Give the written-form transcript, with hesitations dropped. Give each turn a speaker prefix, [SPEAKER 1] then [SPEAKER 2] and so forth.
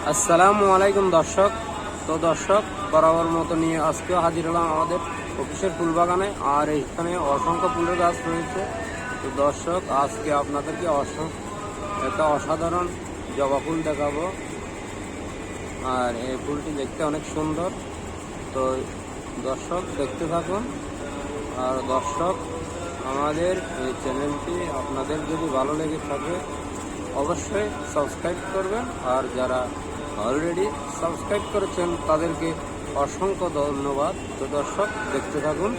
[SPEAKER 1] আসসালামু আলাইকুম দর্শক। তো দর্শক, বরাবর মতো নিয়ে আজকেও হাজির হলাম আমাদের অফিসের ফুল বাগানে। আর এখানে অসংখ্য ফুলের গাছ রয়েছে। তো দর্শক, আজকে আপনাদেরকে একটা অসাধারণ জবা ফুল দেখাবো। আর এই ফুলটি দেখতে অনেক সুন্দর। তো দর্শক, দেখতে থাকুন। আর দর্শক, আমাদের এই চ্যানেলটি আপনাদের যদি ভালো লেগে থাকে অবশ্যই সাবস্ক্রাইব করবেন। আর যারা অলরেডি সাবস্ক্রাইব করেছেন তাদেরকে অসংখ্য ধন্যবাদ। তো দর্শক, দেখতে থাকুন।